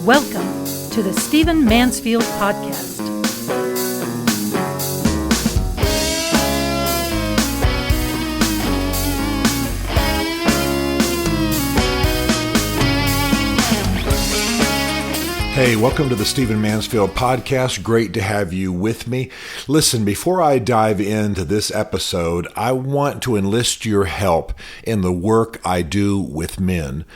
Welcome to the Stephen Mansfield Podcast. Hey, welcome to the Stephen Mansfield Podcast. Great to have you with me. Listen, before I dive into this episode, I want to enlist your help in the work I do with men.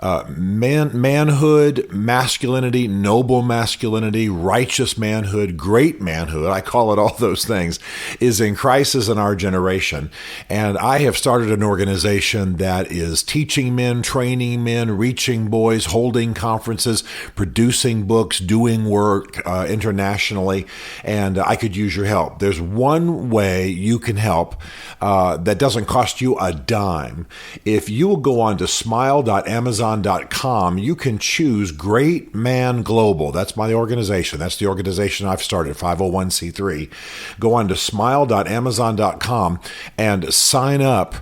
Manhood, masculinity, noble masculinity, righteous manhood, great manhood, I call it all those things, is in crisis in our generation. And I have started an organization that is teaching men, training men, reaching boys, holding conferences, producing books, doing work internationally, and I could use your help. There's one way you can help that doesn't cost you a dime. If you will go on to smile.amazon.com, you can choose Great Man Global. That's my organization. That's the organization I've started, 501c3. Go on to smile.amazon.com and sign up,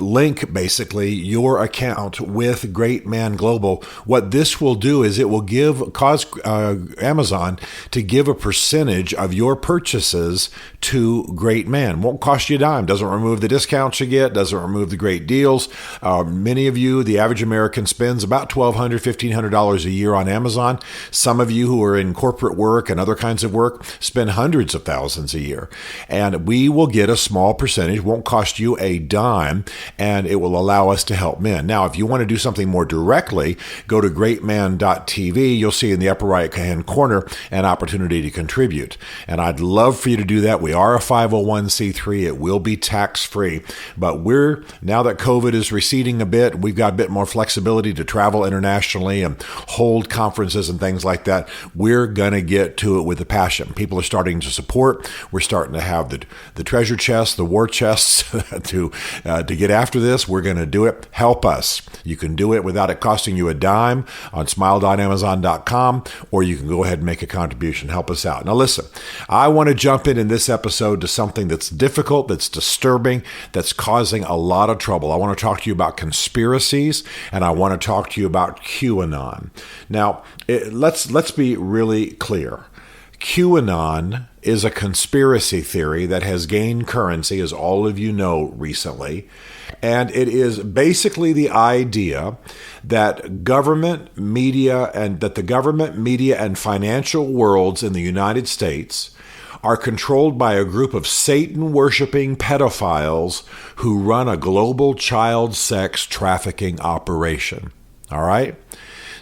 link basically your account with Great Man Global. What this will do is it will cause Amazon to give a percentage of your purchases to Great Man. Won't cost you a dime. Doesn't remove the discounts you get. Doesn't remove the great deals. Many of you, the average American spends about $1,200, $1,500 a year on Amazon. Some of you who are in corporate work and other kinds of work spend hundreds of thousands a year. And we will get a small percentage. Won't cost you a dime, and it will allow us to help men. Now, if you want to do something more directly, go to greatman.tv. You'll see in the upper right-hand corner an opportunity to contribute. And I'd love for you to do that. We are a 501c3. It will be tax-free. But now that COVID is receding a bit, we've got a bit more flexibility to travel internationally and hold conferences and things like that. We're going to get to it with a passion. People are starting to support. We're starting to have the treasure chests, the war chests to get after this. We're going to do it. Help us. You can do it without it costing you a dime on smile.amazon.com, or you can go ahead and make a contribution. Help us out. Now listen, I want to jump in this episode to something that's difficult, that's disturbing, that's causing a lot of trouble. I want to talk to you about conspiracies, and I want to talk to you about QAnon. Now, let's be really clear. QAnon is a conspiracy theory that has gained currency, as all of you know, recently. And it is basically the idea that the government, media, and financial worlds in the United States are controlled by a group of Satan-worshiping pedophiles who run a global child sex trafficking operation. All right?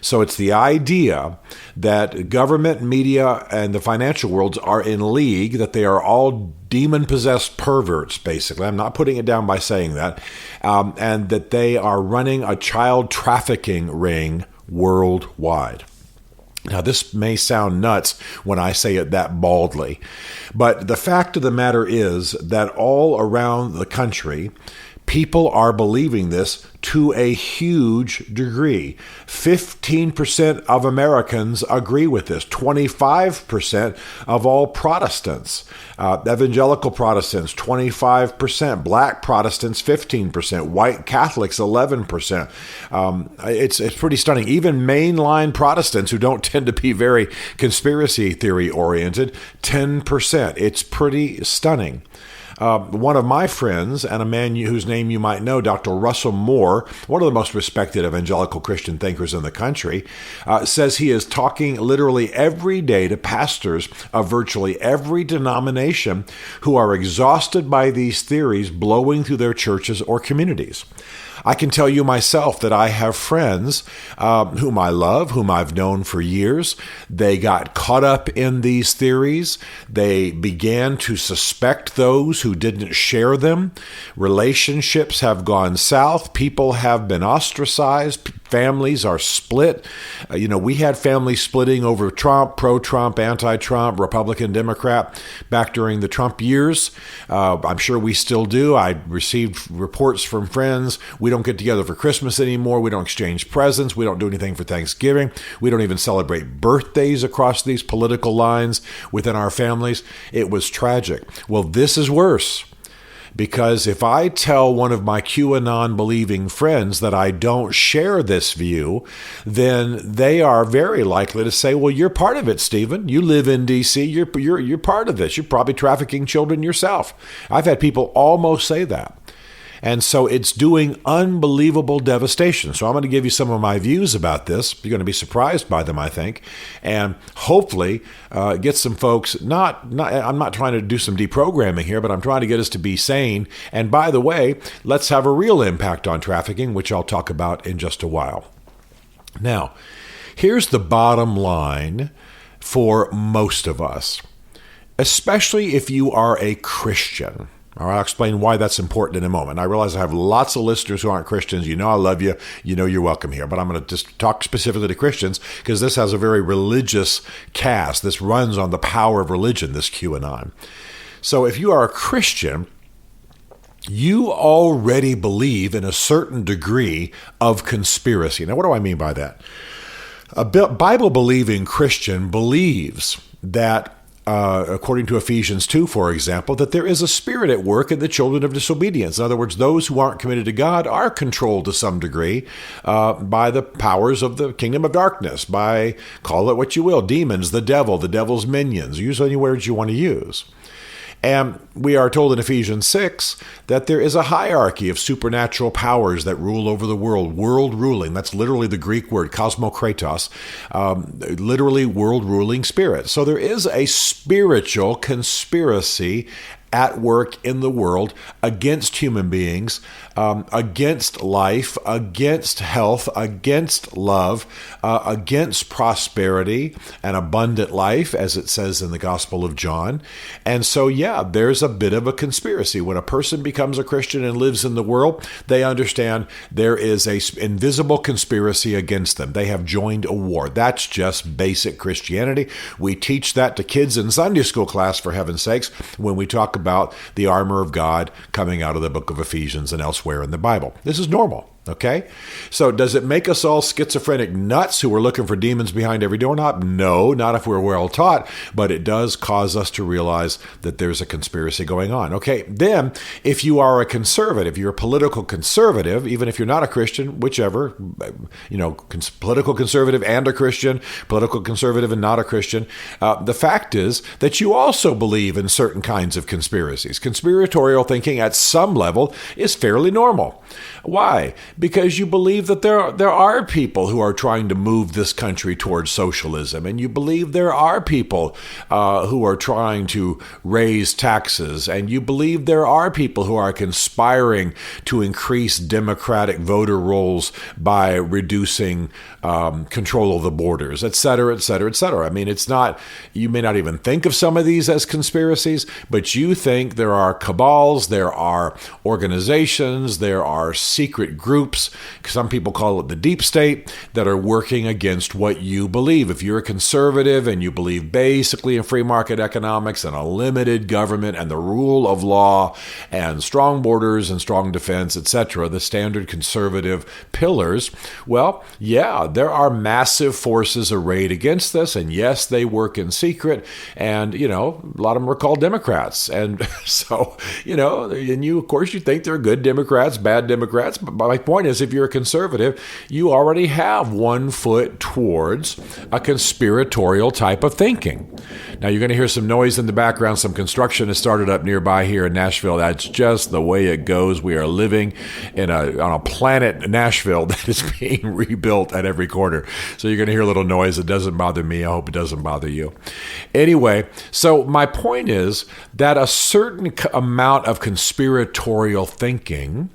So it's the idea that government, media, and the financial worlds are in league, that they are all demon-possessed perverts, basically. I'm not putting it down by saying that. And that they are running a child trafficking ring worldwide. Now, this may sound nuts when I say it that baldly, but the fact of the matter is that all around the country, people are believing this to a huge degree. 15% of Americans agree with this. 25% of all Protestants, evangelical Protestants, 25%, Black Protestants, 15%, white Catholics, 11%. It's pretty stunning. Even mainline Protestants, who don't tend to be very conspiracy theory oriented, 10%. It's pretty stunning. One of my friends, and a man whose name you might know, Dr. Russell Moore, one of the most respected evangelical Christian thinkers in the country, says he is talking literally every day to pastors of virtually every denomination who are exhausted by these theories blowing through their churches or communities. I can tell you myself that I have friends whom I love, whom I've known for years. They got caught up in these theories. They began to suspect those who didn't share them. Relationships have gone south. People have been ostracized. Families are split. We had families splitting over Trump, pro-Trump, anti-Trump, Republican, Democrat back during the Trump years. I'm sure we still do. I received reports from friends. We don't get together for Christmas anymore. We don't exchange presents. We don't do anything for Thanksgiving. We don't even celebrate birthdays across these political lines within our families. It was tragic. Well, this is worse. Because if I tell one of my QAnon believing friends that I don't share this view, then they are very likely to say, well, you're part of it, Stephen. You live in D.C. You're part of this. You're probably trafficking children yourself. I've had people almost say that. And so it's doing unbelievable devastation. So I'm going to give you some of my views about this. You're going to be surprised by them, I think, and hopefully get some folks, I'm not trying to do some deprogramming here, but I'm trying to get us to be sane. And by the way, let's have a real impact on trafficking, which I'll talk about in just a while. Now, here's the bottom line for most of us, especially if you are a Christian. All right, I'll explain why that's important in a moment. I realize I have lots of listeners who aren't Christians. You know I love you. You know you're welcome here. But I'm going to just talk specifically to Christians because this has a very religious cast. This runs on the power of religion, this QAnon. So if you are a Christian, you already believe in a certain degree of conspiracy. Now, what do I mean by that? A Bible-believing Christian believes that according to Ephesians 2, for example, that there is a spirit at work in the children of disobedience. In other words, those who aren't committed to God are controlled to some degree by the powers of the kingdom of darkness, by, call it what you will, demons, the devil's minions. Use any words you want to use. And we are told in Ephesians 6 that there is a hierarchy of supernatural powers that rule over the world ruling. That's literally the Greek word, kosmokratos, literally world ruling spirit. So there is a spiritual conspiracy at work in the world against human beings, against life, against health, against love, against prosperity and abundant life, as it says in the Gospel of John. And so, yeah, there's a bit of a conspiracy. When a person becomes a Christian and lives in the world, they understand there is an invisible conspiracy against them. They have joined a war. That's just basic Christianity. We teach that to kids in Sunday school class, for heaven's sakes, when we talk about the armor of God coming out of the book of Ephesians and elsewhere in the Bible. This is normal. Okay? So does it make us all schizophrenic nuts who are looking for demons behind every doorknob? No, not if we're well taught, but it does cause us to realize that there's a conspiracy going on. Okay, then if you are a conservative, you're a political conservative, even if you're not a Christian, whichever, political conservative and a Christian, political conservative and not a Christian, the fact is that you also believe in certain kinds of conspiracies. Conspiratorial thinking at some level is fairly normal. Why? Because you believe that there are people who are trying to move this country towards socialism, and you believe there are people who are trying to raise taxes, and you believe there are people who are conspiring to increase Democratic voter rolls by reducing control of the borders, et cetera, et cetera, et cetera. I mean, it's not, you may not even think of some of these as conspiracies, but you think there are cabals, there are organizations, there are secret groups, some people call it the deep state, that are working against what you believe. If you're a conservative and you believe basically in free market economics and a limited government and the rule of law and strong borders and strong defense, etc., the standard conservative pillars, well, yeah, there are massive forces arrayed against this, and yes, they work in secret, and, a lot of them are called Democrats, and so, and you, of course, you think they're good Democrats, bad Democrats, but my point is, if you're a conservative, you already have one foot towards a conspiratorial type of thinking. Now, you're going to hear some noise in the background. Some construction has started up nearby here in Nashville. That's just the way it goes. We are living on a planet, Nashville, that is being rebuilt at every corner. So you're going to hear a little noise. It doesn't bother me. I hope it doesn't bother you. Anyway, so my point is that a certain amount of conspiratorial thinking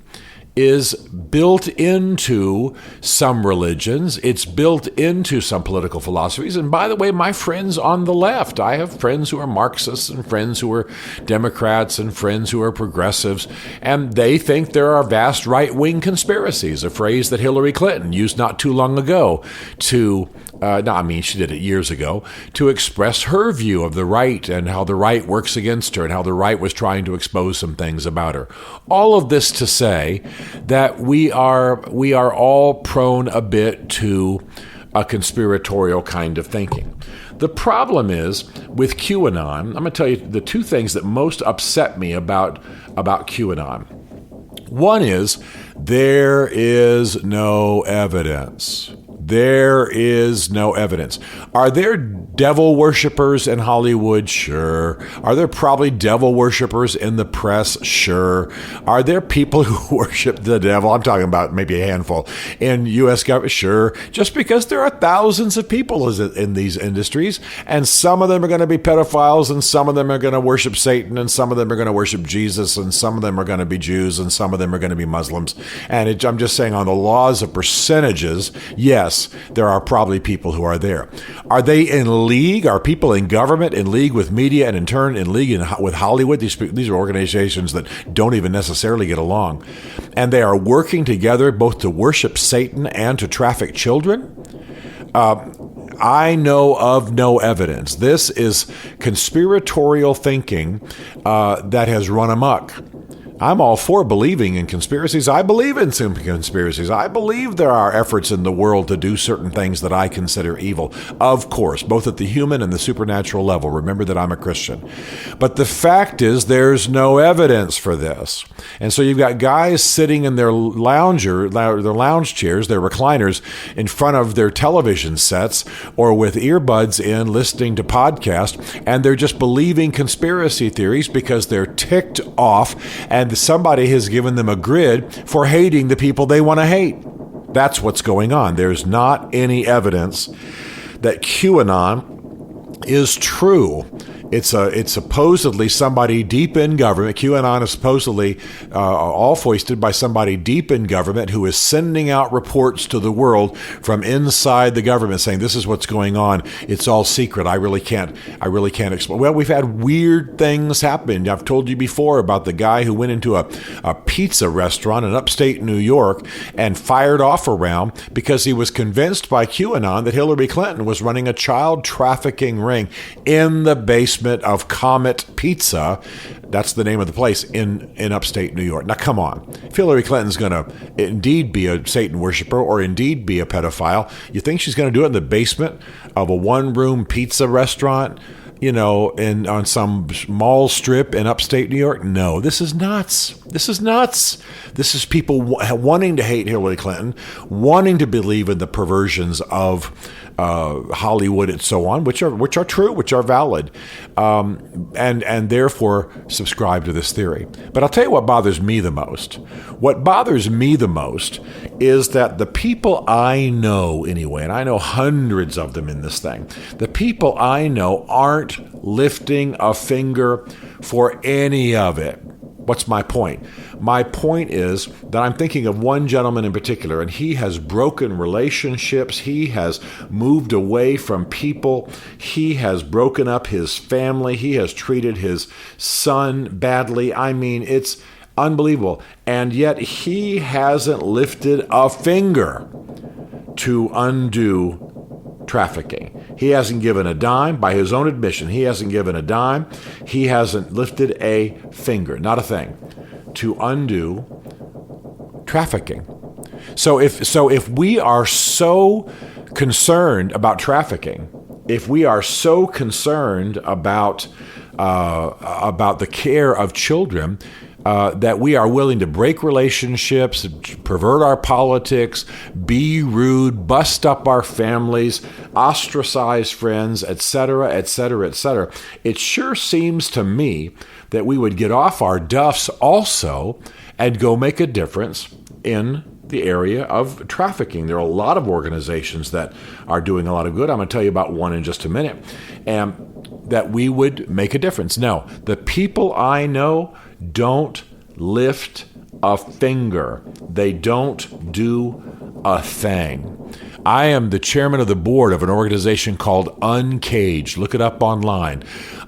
is built into some religions. It's built into some political philosophies. And by the way, my friends on the left, I have friends who are Marxists and friends who are Democrats and friends who are progressives, and they think there are vast right-wing conspiracies, a phrase that Hillary Clinton used not too long ago to she did it years ago, to express her view of the right and how the right works against her and how the right was trying to expose some things about her. All of this to say that we are all prone a bit to a conspiratorial kind of thinking. The problem is with QAnon, I'm going to tell you the two things that most upset me about QAnon. One is there is no evidence. There is no evidence. Are there devil worshipers in Hollywood? Sure. Are there probably devil worshipers in the press? Sure. Are there people who worship the devil? I'm talking about maybe a handful in U.S. government? Sure. Just because there are thousands of people in these industries, and some of them are going to be pedophiles, and some of them are going to worship Satan, and some of them are going to worship Jesus, and some of them are going to be Jews, and some of them are going to be Muslims. And I'm just saying on the laws of percentages, yes, there are probably people who are there. Are they in league? Are people in government in league with media and in turn in league with Hollywood? These are organizations that don't even necessarily get along. And they are working together both to worship Satan and to traffic children? I know of no evidence. This is conspiratorial thinking that has run amok. I'm all for believing in conspiracies. I believe in some conspiracies. I believe there are efforts in the world to do certain things that I consider evil. Of course, both at the human and the supernatural level. Remember that I'm a Christian. But the fact is there's no evidence for this. And so you've got guys sitting in their lounge chairs, their recliners, in front of their television sets or with earbuds in listening to podcasts, and they're just believing conspiracy theories because they're ticked off and somebody has given them a grid for hating the people they want to hate. That's what's going on. There's not any evidence that QAnon is true. It's supposedly somebody deep in government. QAnon is supposedly all foisted by somebody deep in government who is sending out reports to the world from inside the government saying, this is what's going on. It's all secret. I really can't explain. Well, we've had weird things happen. I've told you before about the guy who went into a pizza restaurant in upstate New York and fired off a round because he was convinced by QAnon that Hillary Clinton was running a child trafficking ring in the basement of Comet Pizza. That's the name of the place in upstate New York. Now, come on. If Hillary Clinton's going to indeed be a Satan worshiper or indeed be a pedophile, you think she's going to do it in the basement of a one-room pizza restaurant, on some mall strip in upstate New York? No, this is nuts. This is nuts. This is people wanting to hate Hillary Clinton, wanting to believe in the perversions of Hollywood and so on, which are true, which are valid, and therefore subscribe to this theory. But I'll tell you what bothers me the most. What bothers me the most is that the people I know anyway, and I know hundreds of them in this thing, the people I know aren't lifting a finger for any of it. What's my point? My point is that I'm thinking of one gentleman in particular, and he has broken relationships. He has moved away from people. He has broken up his family. He has treated his son badly. I mean, it's unbelievable. And yet he hasn't lifted a finger to undo trafficking. He hasn't given a dime. By his own admission, he hasn't given a dime. He hasn't lifted a finger, not a thing, to undo trafficking. So if we are so concerned about trafficking, if we are so concerned about the care of children, that we are willing to break relationships, pervert our politics, be rude, bust up our families, ostracize friends, etc., etc., etc. It sure seems to me that we would get off our duffs also and go make a difference in the area of trafficking. There are a lot of organizations that are doing a lot of good. I'm going to tell you about one in just a minute, and that we would make a difference. No, the people I know don't lift a finger. They don't do a thing. I am the chairman of the board of an organization called Uncaged. Look it up online.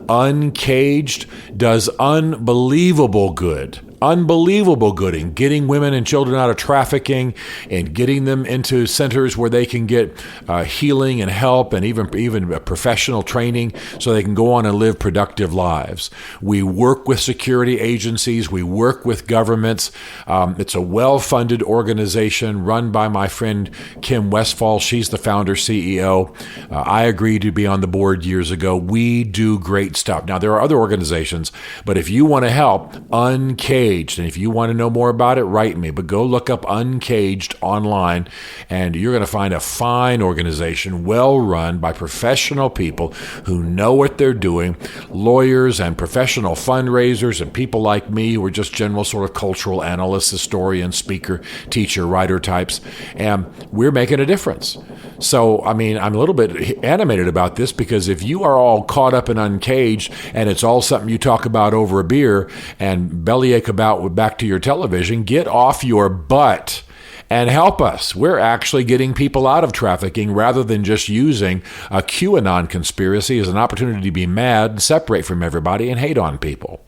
Uncaged does unbelievable good. unbelievable good in getting women and children out of trafficking and getting them into centers where they can get healing and help and even professional training so they can go on and live productive lives. We work with security agencies. We work with governments. It's a well-funded organization run by my friend Kim Westphal. She's the founder CEO. I agreed to be on the board years ago. We do great stuff. Now, there are other organizations, but if you want to help, Uncaged, and if you want to know more about it, write me. But go look up Uncaged online, and you're going to find a fine organization, well run by professional people who know what they're doing, lawyers and professional fundraisers and people like me who are just general sort of cultural analysts, historians, speaker, teacher, writer types, and we're making a difference. So, I mean, I'm a little bit animated about this because if you are all caught up in Uncaged and it's all something you talk about over a beer and bellyache about back to your television, get off your butt and help us. We're actually getting people out of trafficking rather than just using a QAnon conspiracy as an opportunity to be mad, separate from everybody, and hate on people.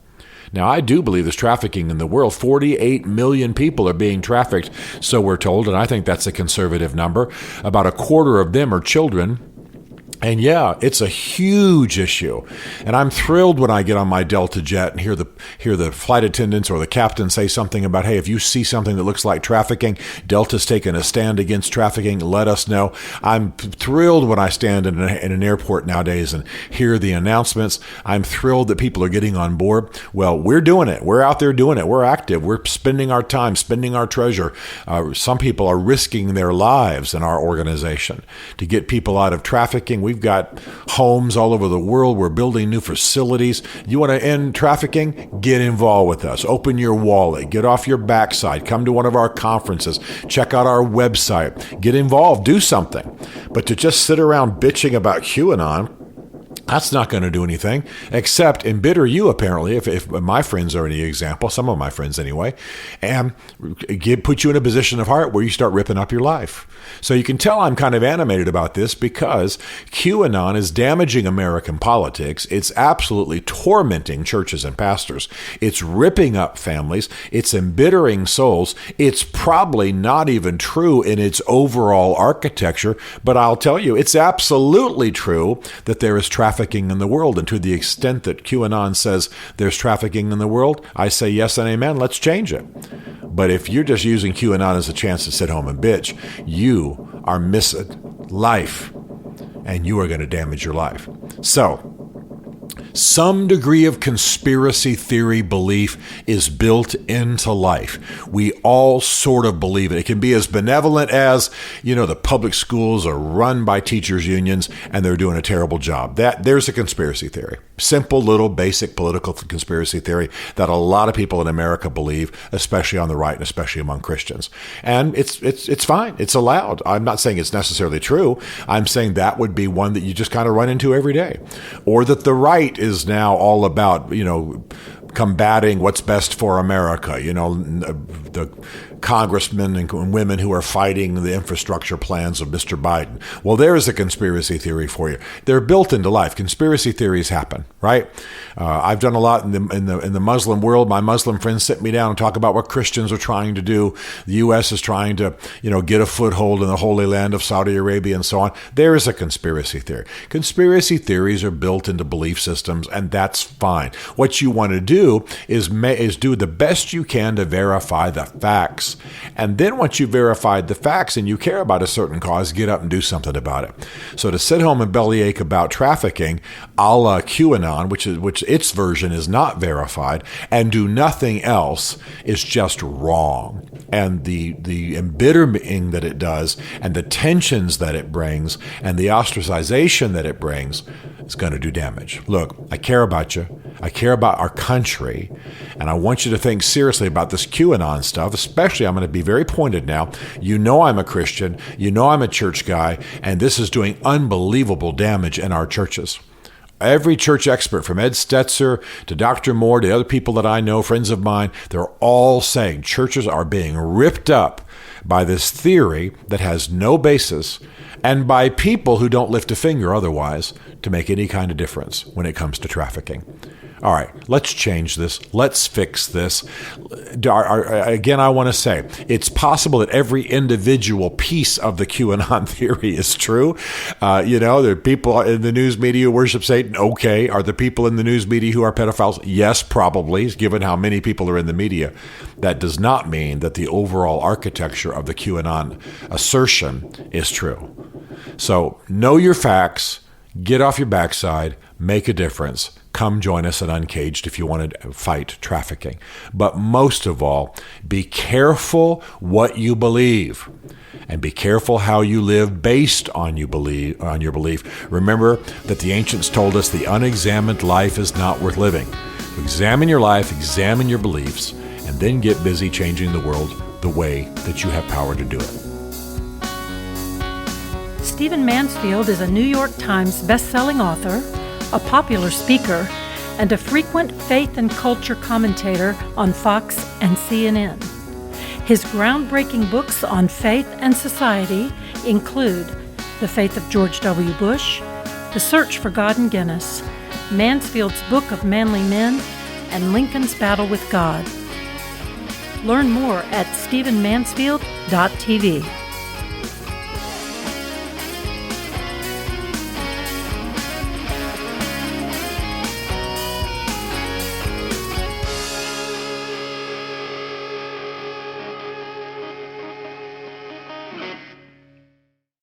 Now, I do believe there's trafficking in the world. 48 million people are being trafficked, so we're told, and I think that's a conservative number. About a quarter of them are children. And yeah, it's a huge issue. And I'm thrilled when I get on my Delta jet and hear the flight attendants or the captain say something about, hey, if you see something that looks like trafficking, Delta's taking a stand against trafficking, let us know. I'm thrilled when I stand in an airport nowadays and hear the announcements. I'm thrilled that people are getting on board. Well, we're doing it. We're out there doing it. We're active. We're spending our time, spending our treasure. Some people are risking their lives in our organization to get people out of trafficking. We've got homes all over the world. We're building new facilities. You want to end trafficking? Get involved with us. Open your wallet. Get off your backside. Come to one of our conferences. Check out our website. Get involved. Do something. But to just sit around bitching about QAnon, that's not going to do anything except embitter you, apparently, if my friends are any example, some of my friends anyway, and put you in a position of heart where you start ripping up your life. So you can tell I'm kind of animated about this because QAnon is damaging American politics. It's absolutely tormenting churches and pastors. It's ripping up families. It's embittering souls. It's probably not even true in its overall architecture, but I'll tell you, it's absolutely true that there is trafficking in the world. And to the extent that QAnon says there's trafficking in the world, I say yes and amen, let's change it. But if you're just using QAnon as a chance to sit home and bitch, you are missing life and you are going to damage your life. So, some degree of conspiracy theory belief is built into life. We all sort of believe it. It can be as benevolent as, the public schools are run by teachers' unions and they're doing a terrible job. There's a conspiracy theory. Simple, little, basic political conspiracy theory that a lot of people in America believe, especially on the right and especially among Christians. And it's fine. It's allowed. I'm not saying it's necessarily true. I'm saying that would be one that you just kind of run into every day. Or that the right is now all about, combating what's best for America. The congressmen and women who are fighting the infrastructure plans of Mr. Biden. Well, there's a conspiracy theory for you. They're built into life. Conspiracy theories happen, right? I've done a lot in the Muslim world. My Muslim friends sit me down and talk about what Christians are trying to do. The U.S. is trying to, get a foothold in the Holy Land of Saudi Arabia and so on. There is a conspiracy theory. Conspiracy theories are built into belief systems, and that's fine. What you want to do is do the best you can to verify the facts. And then once you've verified the facts and you care about a certain cause, get up and do something about it. So to sit home and bellyache about trafficking, a la QAnon, which its version is not verified, and do nothing else is just wrong. And the embittering that it does, and the tensions that it brings, and the ostracization that it brings, is going to do damage. Look, I care about you. I care about our country. And I want you to think seriously about this QAnon stuff, especially I'm going to be very pointed now. I'm a Christian. I'm a church guy. And this is doing unbelievable damage in our churches. Every church expert, from Ed Stetzer to Dr. Moore to other people that I know, friends of mine, they're all saying churches are being ripped up by this theory that has no basis, and by people who don't lift a finger otherwise to make any kind of difference when it comes to trafficking. All right, let's change this. Let's fix this. Again, I want to say it's possible that every individual piece of the QAnon theory is true. There are people in the news media who worship Satan. Okay. Are there people in the news media who are pedophiles? Yes, probably, given how many people are in the media. That does not mean that the overall architecture of the QAnon assertion is true. So know your facts, get off your backside, make a difference. Come join us at Uncaged if you want to fight trafficking. But most of all, be careful what you believe, and be careful how you live based on your belief. Remember that the ancients told us the unexamined life is not worth living. Examine your life, examine your beliefs, and then get busy changing the world the way that you have power to do it. Stephen Mansfield is a New York Times best-selling author, a popular speaker, and a frequent faith and culture commentator on Fox and CNN. His groundbreaking books on faith and society include The Faith of George W. Bush, The Search for God in Guinness, Mansfield's Book of Manly Men, and Lincoln's Battle with God. Learn more at stephenmansfield.tv.